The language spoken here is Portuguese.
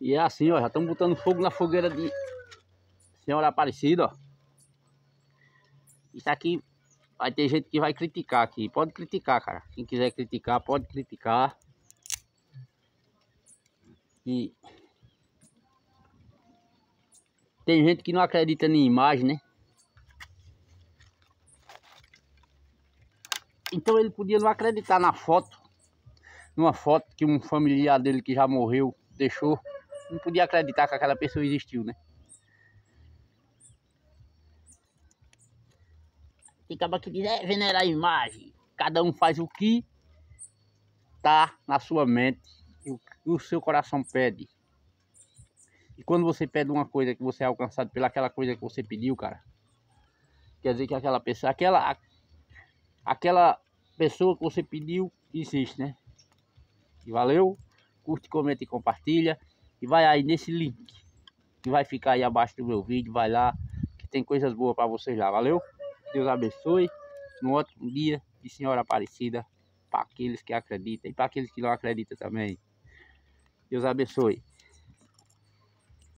E é assim, ó, já estamos botando fogo na fogueira de Senhora Aparecida, ó. Isso aqui vai ter gente que vai criticar aqui. Pode criticar, cara. Quem quiser criticar, pode criticar. E tem gente que não acredita em imagem, né? Então ele podia não acreditar na foto. Numa foto que um familiar dele que já morreu deixou. Não podia acreditar que aquela pessoa existiu, né? Tem cara que diz, venerar a imagem. Cada um faz o que tá na sua mente e o seu coração pede. E quando você pede uma coisa que você é alcançado pelaquela coisa que você pediu, cara, quer dizer que aquela pessoa, aquela pessoa que você pediu existe, né? E valeu, curte, comenta e compartilha. E vai aí nesse link que vai ficar aí abaixo do meu vídeo, vai lá, que tem coisas boas para vocês lá, valeu? Deus abençoe, um ótimo dia de Senhora Aparecida, para aqueles que acreditam e para aqueles que não acreditam também. Deus abençoe.